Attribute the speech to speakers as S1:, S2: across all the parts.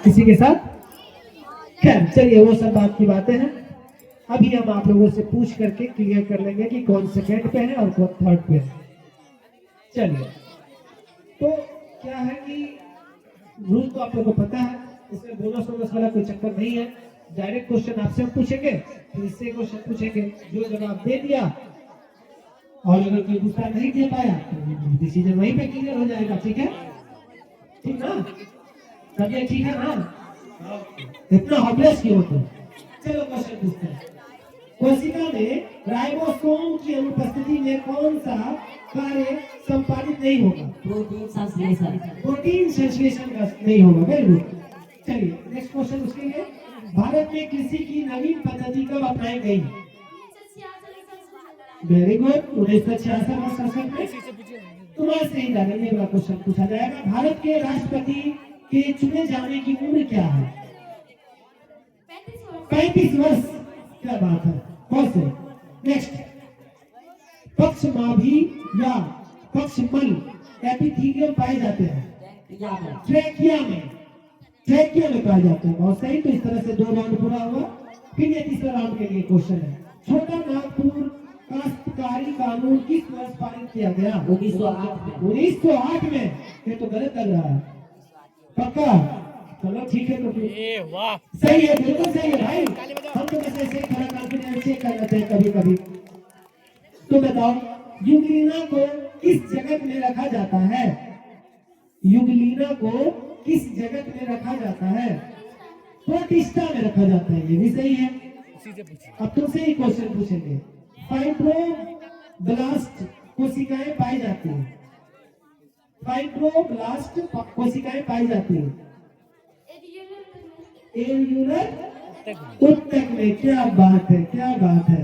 S1: किसी के साथ। खैर चलिए वो सब बात की बातें हैं। अभी हम आप लोगों से पूछ करके क्लियर कर लेंगे कि कौन सेकंड पे है और कौन थर्ड पे है। चलिए, तो क्या है कि रूल तो आप लोगों को पता है, इसमें बोनस वोनस वाला कोई चक्कर नहीं है। डायरेक्ट क्वेश्चन आपसे हम पूछेंगे, फिर इससे क्वेश्चन पूछेंगे, जो जवाब दे दिया और अगर कोई दूसरा नहीं दे पाया तो डिसीजन वहीं पे क्लियर हो जाएगा। ठीक है, ठीक ना? तबियत ठीक है ना? इतना हॉपलेस क्यों हो? चलो क्वेश्चन पूछते हैं। कोशिका में राइबोसोम की अनुपस्थिति में कौन सा कार्य संपादित नहीं होगा?
S2: प्रोटीन संश्लेषण।
S1: प्रोटीन संश्लेषण का नहीं होगा। Very good. चलिए नेक्स्ट क्वेश्चन उसके लिए, भारत में कृषि की नवीन पद्धति कब अपनाई गई? वेरी गुड, 1966 में संसद में तुम्हारे से ही जाने ये वाला क्वेश्चन पूछा जाएगा। भारत के राष्ट्रपति के चुने जाने की उम्र क्या है? 35 वर्ष। क्या बात है, बहुत सही। नेक्स्ट, पक्षमाभी या पक्षमल एपिथेलियम पाए जाते हैं ट्रेकिया में। ट्रेकिया में पाए जाते हैं, बहुत सही। तो इस तरह से 2 राउंड पूरा हुआ। फिर ये तीसरा राउंड के लिए क्वेश्चन है, छोटा नागपुर काश्तकारी कानून किस वर्ष पारित किया गया?
S2: 1908 में।
S1: 1908 में। ये तो गलत लग रहा है, पक्का? चलो ठीक है, तो फिर
S3: वाह
S1: सही है, बिल्कुल सही है भाई। हम तो बस ऐसे थोड़ा कॉन्फिडेंस चेक कर लेते हैं कभी कभी। तो बताओ, युगलीना को किस जगत में रखा जाता है? युगलीना को किस जगत में रखा जाता है? प्रतिष्ठा में रखा जाता है, ये भी सही है। अब तुमसे ही क्वेश्चन पूछेंगे, फाइब्रोब्लास्ट कोशिकाएं पाई जाती है। फाइब्रोब्लास्ट कोशिकाएं पाई जाती है एल्यूलर ऊतक में। क्या बात है, क्या बात है।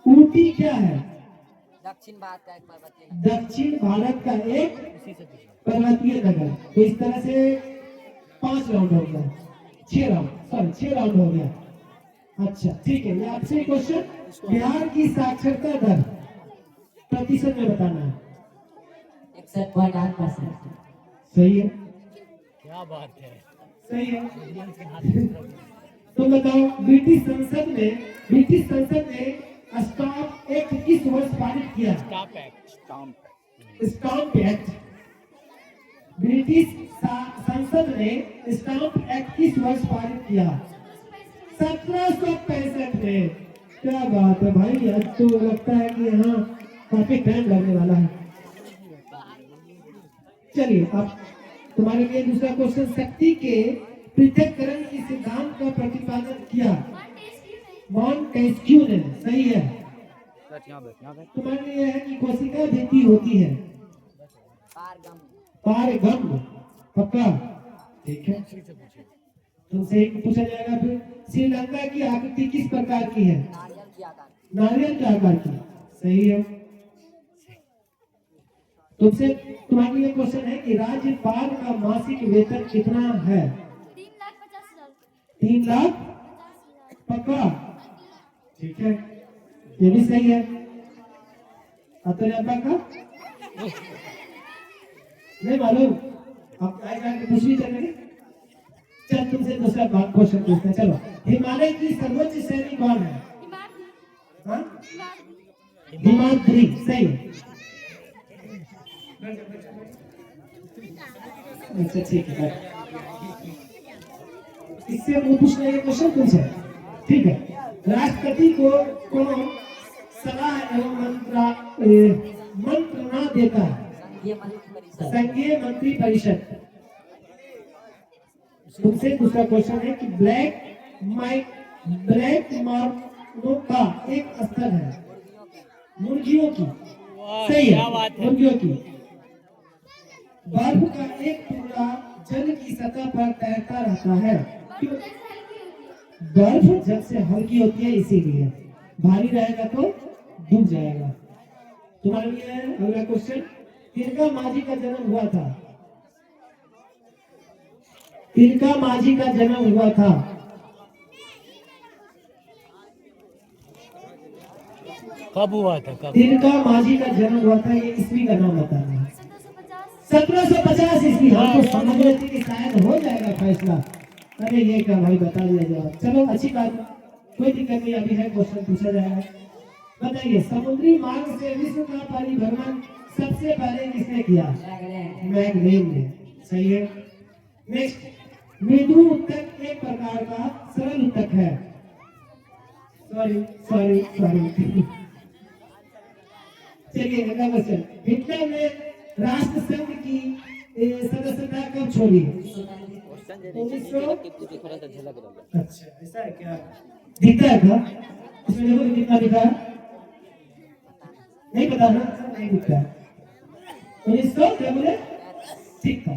S1: ऊटी क्या है?
S2: दक्षिण भारत का एक पर्वतीय
S1: दक्षिण भारत का एक पर्वतीय नगर। तो इस तरह से 5 राउंड हो गया, 6 राउंड, सॉरी 6 राउंड हो गया। अच्छा ठीक है, ये आपसे क्वेश्चन, बिहार की साक्षरता दर प्रतिशत में बताना है।
S2: 61.8%।
S1: सही है,
S3: क्या बात है।
S1: सही है। तो बताओ, ब्रिटिश संसद ने स्टाम्प एक्ट किस वर्ष पारित किया? Stamp act. ब्रिटिश संसद ने स्टाम्प एक्ट किस वर्ष पारित किया? 1765 में। क्या बात है भाई, आज तो लगता है कि यहाँ काफी टाइम लगने वाला है। चलिए, अब तुम्हारे लिए दूसरा क्वेश्चन, शक्ति के पृथक्करण की सिद्धांत का प्रतिपादन किया मॉन्टेस्क्यू ने। सही है। तुम्हारे लिए है कि कोशिका भित्ति होती है पारगम। पक्का? ठीक है, तुमसे एक पूछा जाएगा फिर, श्रीलंका की आकृति किस प्रकार की है? नारियल के आकार की। सही है। तुमसे तुम्हारे लिए क्वेश्चन है कि राज्यपाल का मासिक वेतन कितना है? 3 लाख। पक्का? ठीक है, ये भी सही है। अतुल अब्बा का नहीं मालूम, आप आएगा कि पूछ भी करेंगे। चल तुमसे दूसरा क्वेश्चन पूछते हैं। चलो, हिमालय की सर्वोच्च श्रेणी कौन है? हिमाद्री। सही। अच्छा ठीक है, इससे वो पूछना ये क्वेश्चन पूछे। ठीक है, राष्ट्रपति को कौन सलाह एवं मंत्रणा देता है? संघीय मंत्री परिषद। तुमसे दूसरा क्वेश्चन है कि ब्लैक मार्को का एक स्थल है मुर्गियों की। सही है, मुर्गियों की। बर्फ का एक टुकड़ा जल की सतह पर तैरता रहता है, क्यों? बर्फ जब से हल्की होती है इसीलिए, भारी रहेगा तो डूब जाएगा। तुम्हारे लिए अगला क्वेश्चन, तिलका माझी का जन्म हुआ था। तिलका माझी का जन्म हुआ था
S3: कब हुआ था? कब?
S1: तिलका माझी का जन्म हुआ था, ये ईस्वी का नाम बताना है। 1750 ईस्वी। हम तो समझ रहे थे कि शायद हो जाएगा फैसला। अरे ये क्या भाई, बता दिया जवाब। चलो अच्छी बात, कोई दिक्कत नहीं, अभी है क्वेश्चन पूछा जाएगा। बताइए, समुद्री मार्ग से विश्व का परिभ्रमण सबसे पहले किसने किया? मैगलेन ने। सही है। नेक्स्ट, मृदु उत्तक एक प्रकार का सरल उत्तक है। सॉरी सॉरी सॉरी चलिए अगला क्वेश्चन। हिटलर ने राष्ट्र संघ की सदस्यता कब छोड़ी? 1900। अच्छा, ऐसा है क्या? दिखता है क्या इसमें? देखो कितना दिखा है, नहीं पता ना, नहीं दिखता है। 1900 क्या बोले? ठीक था।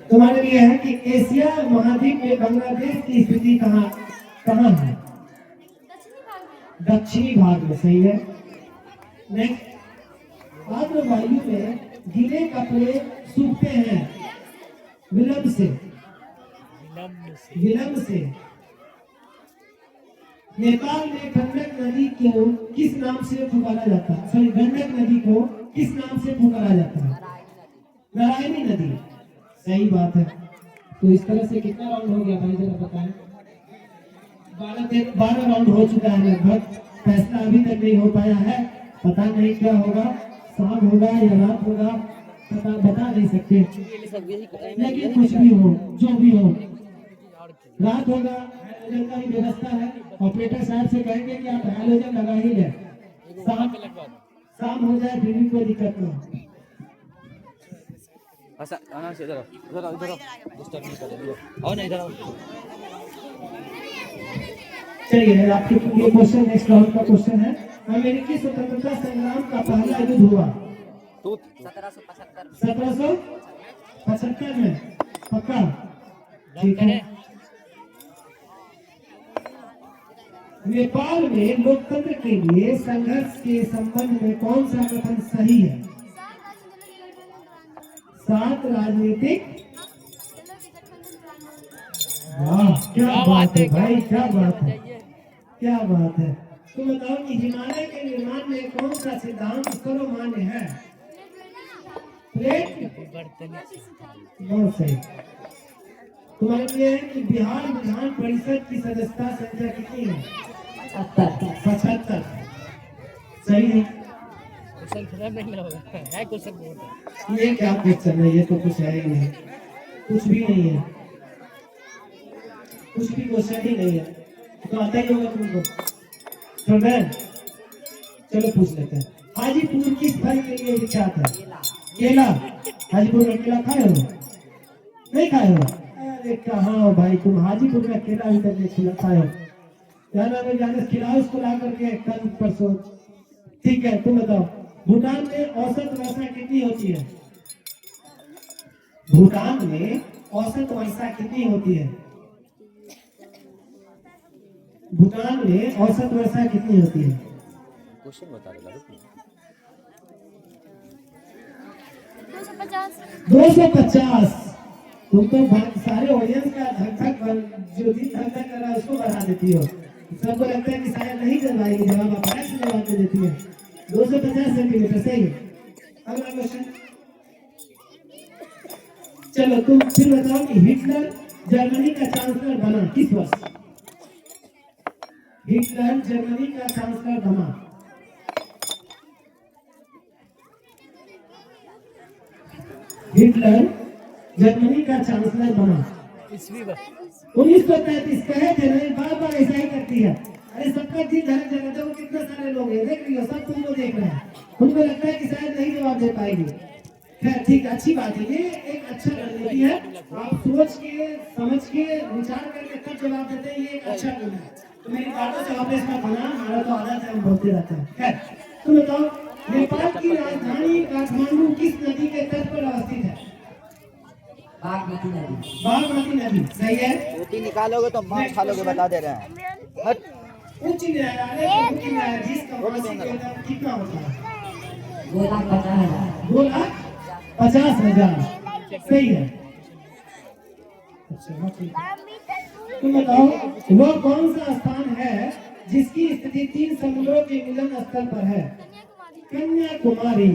S1: तुम्हारे लिए है कि एशिया महाद्वीप में बांग्लादेश की स्थिति कहाँ है? दक्षिणी भाग में। सही है। नेक्स्ट, आर्द्र वायु में गीले कपड़े सूखते हैं विलंब से। नेपाल में गंडक नदी को किस नाम से पुकारा जाता है? सॉरी, गंडक नदी को किस नाम से पुकारा जाता है? नारायणी नदी। सही बात है। तो इस तरह से कितना राउंड हो गया भाई, जरा बताएं। 12 राउंड हो चुका है लगभग। फैसला अभी तक नहीं हो पाया है। पता नहीं क्या होगा, शाम होगा या रात होगा, बता नहीं सकते। लेकिन कुछ भी हो, जो भी हो, रात होगा। हाइड्रोजन का भी व्यवस्था है। ऑपरेटर साहब से कहेंगे कि आप हाइड्रोजन लगा ही लें। शाम हो जाए फिर भी कोई दिक्कत ना हो। चलिए, आपके लिए क्वेश्चन, नेक्स्ट राउंड का क्वेश्चन है। अमेरिकी स्वतंत्रता संग्राम का पहला युद्ध हुआ 1775 में। पक्का? ठीक है। नेपाल में लोकतंत्र के लिए संघर्ष के संबंध में कौन सा कथन सही है? 7 राजनीतिक। वाह, क्या बात है भाई, क्या बात है, क्या बात है। तो बताओ कि हिमालय के निर्माण में कौन सा सिद्धांत सर्वमान्य है? प्लेट। बहुत सही। तुम्हारे लिए है कि बिहार विधान परिषद की सदस्यता संख्या कितनी है? 75। सही है। ये क्या क्वेश्चन है? ये तो कुछ है ही नहीं, कुछ भी नहीं है, कुछ भी क्वेश्चन ही नहीं है। तो आता ही होगा तुमको। चलो पूछ लेते हैं। हाजीपुर किस फल के लिए विख्यात है? केला। हाजीपुर में केला खाए हो? नहीं खाए हो? अरे कहाँ हो भाई तुम, हाजीपुर में केला भी तक नहीं खाए हो। जाने खिलाओ उसको ला करके कल परसों। ठीक है, तुम बताओ, भूटान में औसत वर्षा कितनी होती है? भूटान में औसत वर्षा कितनी होती है? भूटान में औसत वर्षा कितनी होती है?
S4: क्वेश्चन बता देगा।
S1: 250। तुम तो सारे ऑडियंस का धक जो भी धक कर रहा है उसको बढ़ा देती हो। सबको लगता है कि शायद नहीं कर पाएगी जवाब, आप ऐसे जवाब दे देती है। 250 सेंटीमीटर। सही है। अगला क्वेश्चन। चलो तुम फिर बताओ कि हिटलर जर्मनी का चांसलर बना किस वर्ष? हिटलर जर्मनी का चांसलर बना। हिटलर जर्मनी का चांसलर बना 1935। कहे थे ना, बार बार ऐसा ही करती है। अरे सबका जी धड़क जगह, देखो कितने सारे लोग हैं, देख रही हो, सब तुमको देख रहे हैं। उनको लगता है कि शायद नहीं जवाब दे पाएगी। खैर ठीक, अच्छी बात है। ये एक अच्छा रणनीति है। आप सोच के, समझ के, विचार करके तब जवाब देते हैं, ये एक अच्छा गुण है। तो मेरी बातों से वापस का बना, हमारा तो आदत है, हम बोलते रहते हैं। खैर तो बताओ, नेपाल की राजधानी काठमांडू किस नदी के तट पर अवस्थित है? बागमती नदी। सही है।
S4: रोटी निकालोगे तो मांस खा लोगे, बता दे रहे हैं।
S1: उच्च न्यायालय का मासिक वेतन कितना होता है? 2,50,000। सही है। अच्छा, तुम बताओ, वह कौन सा स्थान है जिसकी स्थिति 3 समुद्रों के मिलन स्थल पर है? कन्याकुमारी।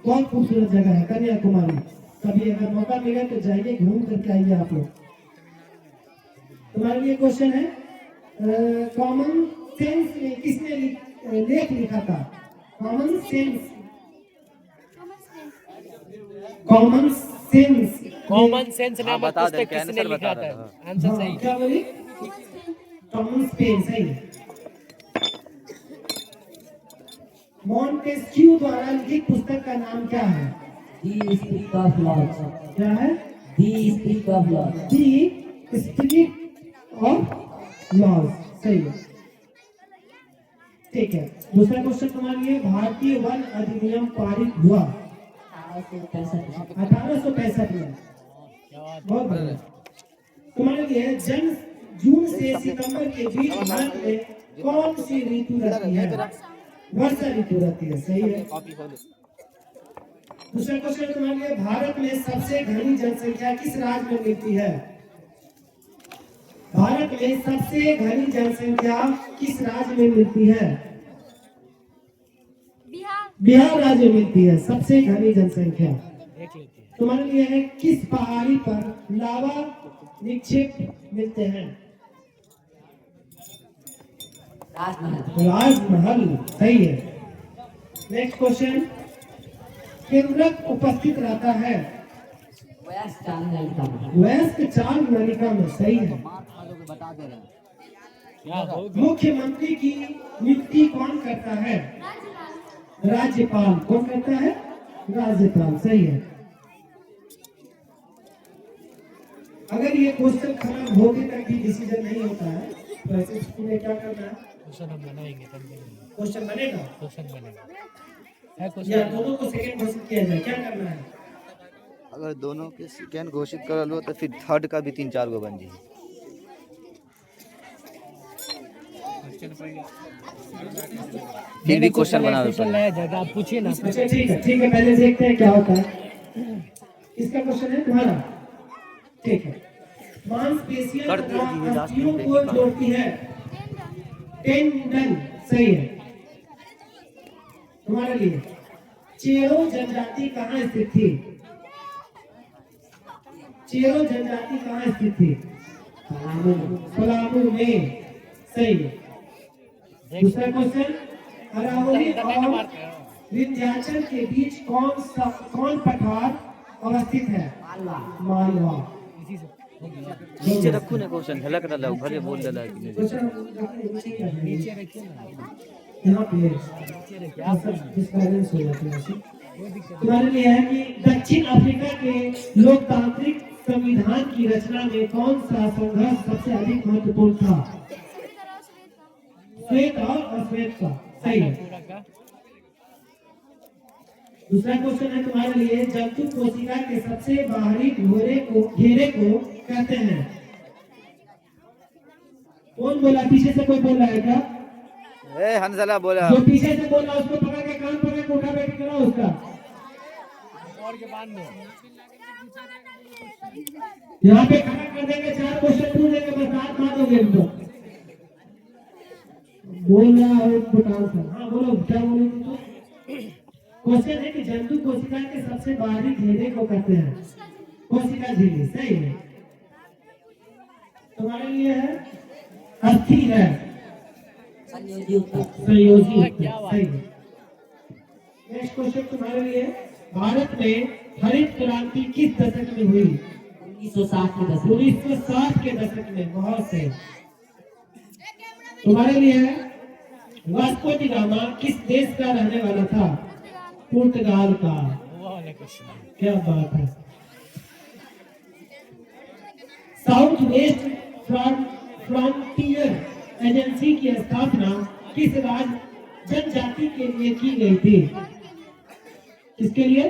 S1: बहुत खूबसूरत जगह है कन्याकुमारी। कभी अगर मौका मिले तो जाइए, घूम करके आइए आप लोग। तुम्हारे लिए क्वेश्चन है, कॉमन सेंस में किसने लेख लिखा था? Common sense, common sense,
S3: common sense
S4: हाँ,
S3: नामक
S4: बता दे,
S3: पुस्तक
S4: क्या
S3: किसने
S4: आंसर
S3: लिखा
S4: बता
S3: था?
S4: दे, हाँ।
S3: आंसर सही।
S1: क्या बोली? कॉमन सेंस सही है। मॉन्टेस्क्यू द्वारा लिखित पुस्तक का नाम क्या है?
S2: The spirit of laws.
S1: क्या है?
S2: The spirit of laws.
S1: The spirit of laws सही है। ठीक है, दूसरा क्वेश्चन तुम्हारे लिए, भारतीय वन अधिनियम पारित हुआ 1865 में। बहुत बढ़िया। तुम्हारे लिए जून से सितंबर के बीच भारत में कौन सी ऋतु रहती है? वर्षा ऋतु रहती है, सही है।
S4: कॉपी खोलो।
S1: दूसरा क्वेश्चन तुम्हारे लिए, भारत में सबसे घनी जनसंख्या किस राज्य में मिलती है? भारत में सबसे घनी जनसंख्या किस राज्य में मिलती है? बिहार राज्य में मिलती है सबसे घनी जनसंख्या।
S3: देख लेते हैं।
S1: तुम्हारे लिए है, किस पहाड़ी पर लावा निक्षेप मिलते हैं?
S2: राजमहल।
S1: राजमहल सही है। नेक्स्ट क्वेश्चन, केंद्रक उपस्थित रहता है
S2: वयस्क चांद नलिका में।
S1: वयस्क चांद नलिका में, सही है।
S4: बता दे रहे हैं।
S3: क्या होगा?
S1: मुख्यमंत्री की नियुक्ति कौन करता है? राज्यपाल। कौन करता है? राज्यपाल, सही है। अगर ये क्वेश्चन खत्म होने तक भी डिसीजन नहीं होता है तो ऐसे स्कूल में क्या करना है?
S3: क्वेश्चन हम बनाएंगे तब भी।
S1: क्वेश्चन बनेगा
S3: क्वेश्चन बनेगा। है
S1: या
S3: क्वेश्चन?
S1: दोनों को सेकंड घोषित किया जाए, क्या करना है?
S4: अगर दोनों के सेकेंड घोषित कर लो तो फिर थर्ड का भी 3-4 गो बन जाए। फिर भी क्वेश्चन बना
S3: क्वेश्चन
S4: दो।
S3: लाया जाएगा, आप पूछिए ना।
S1: अच्छा ठीक है, ठीक है, पहले देखते हैं क्या होता है। किसका क्वेश्चन है? तुम्हारा। ठीक है। मांसपेशियों
S4: कर दिया जी,
S1: तथा
S4: लास्ट
S1: अस्थियों
S4: में
S1: को जोड़ती है टेंडन, सही है। तुम्हारे लिए, चेरो जनजाति कहाँ स्थित थी? चेरो जनजाति कहाँ स्थित थी? पलामू में, सही है। दूसरा क्वेश्चन, अरावली और विंध्याचल के बीच कौन पठार अवस्थित है?
S2: मालवा।
S1: मालवा।
S3: इसी से
S4: नीचे रखू ना क्वेश्चन, झलक रहा है, भले बोल रहा है कि नहीं।
S1: क्वेश्चन
S3: नीचे रखिए ना।
S1: यहाँ पे
S3: नीचे रखिए आप।
S1: डिस्बैलेंस हो जाते हैं ऐसे। तुम्हारे लिए है कि दक्षिण अफ्रीका के लोकतांत्रिक संविधान की रचना में कौन सा संघर्ष सबसे अधिक महत्वपूर्ण था? श्वेत और अश्वेत का, सही है।
S3: पूरा का
S1: दूसरा क्वेश्चन है तुम्हारे लिए, जंतु कोशिका के सबसे बाहरी घेरे को कहते हैं? कौन बोला? पीछे से कोई बोल रहा है क्या?
S4: ए हंसला बोला।
S1: जो पीछे से बोल रहा है उसको पकड़ के कान पकड़ के उठा बैठ करो उसका।
S3: और के बाद में
S1: यहाँ पे खड़ा कर देंगे, 4 क्वेश्चन पूछ देंगे, बस हाथ मार दोगे इनको। बोल रहा है बुटान सर। हाँ बोलो, क्या बोले तुम? क्वेश्चन है कि जंतु कोशिका के सबसे बाहरी घेरे को कहते हैं कोशिका झिल्ली, सही है। तुम्हारे लिए है अस्थि है
S2: संयोजी उत्तर।
S1: संयोजी उत्तर, सही है। नेक्स्ट क्वेश्चन तुम्हारे लिए, भारत में हरित क्रांति किस दशक में हुई?
S2: 1960 के दशक।
S1: 1960 के दशक में, बहुत सही। तुम्हारे लिए है, वास्को डी गामा किस देश का रहने वाला था? पुर्तगाल का।
S3: वो वाला क्वेश्चन है।
S1: क्या बात है। साउथ वेस्ट फ्रंटियर एजेंसी की स्थापना किस राज्य जनजाति के लिए की गई थी? किसके लिए?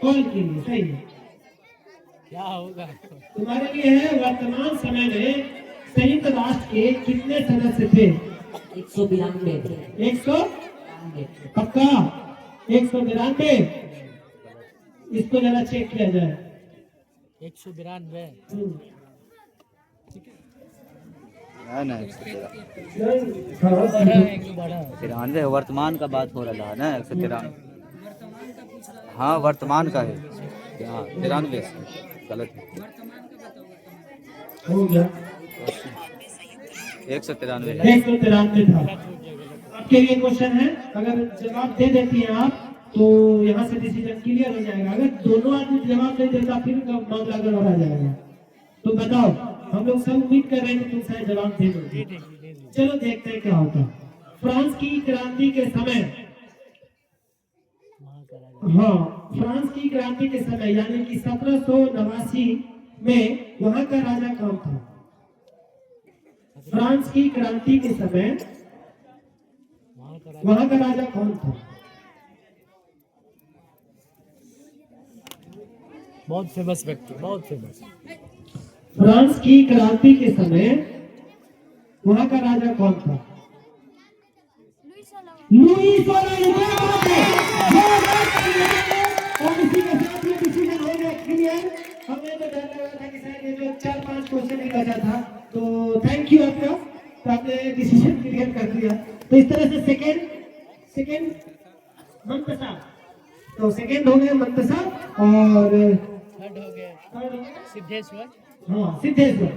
S1: कौन के लिए, सही है।
S3: क्या होगा?
S1: तुम्हारे लिए है, वर्तमान समय में संयुक्त राष्ट्र के कितने सदस्य थे?
S2: 192।
S1: 100 पक्का? 192। इसको जरा चेक किया जाए।
S3: 192।
S4: ना 113
S1: हाँ,
S3: बड़ा है कि बड़ा है
S4: 93 वर्तमान का बात हो रहा है ना 113 हाँ वर्तमान का है हाँ 93 गलत है
S1: हो गया
S4: 193 है
S1: 193 था। आपके लिए क्वेश्चन है, अगर जवाब दे देती हैं आप तो यहाँ से डिसीजन क्लियर हो जाएगा। अगर दोनों आदमी जवाब नहीं देता फिर मामला गड़बड़ा जाएगा। तो बताओ, हम लोग सब उम्मीद कर रहे हैं कि तुम शायद जवाब दे दोगे। चलो देखते हैं क्या होता है। फ्रांस की क्रांति के समय, हाँ फ्रांस की क्रांति के समय यानी कि 1789 में वहां का राजा कौन था? फ्रांस की क्रांति के समय वहां का राजा कौन था?
S3: बहुत फेमस व्यक्ति बहुत फेमस
S1: फ्रांस की क्रांति के समय वहां का राजा कौन था? लुईस और इसी के साथ ये डिसीजन हो गया क्लियर। हमें तो डर लगा था कि शायद ये जो 4-5 क्वेश्चन ही बचा था, तो थैंक यू आपका, तो आपने डिसीजन क्लियर कर दिया। तो इस तरह से सेकंड मंतसा, तो सेकंड हो गए मंतसा और
S3: थर्ड हो गया सिद्धेश्वर
S1: हाँ सिद्धेश्वर।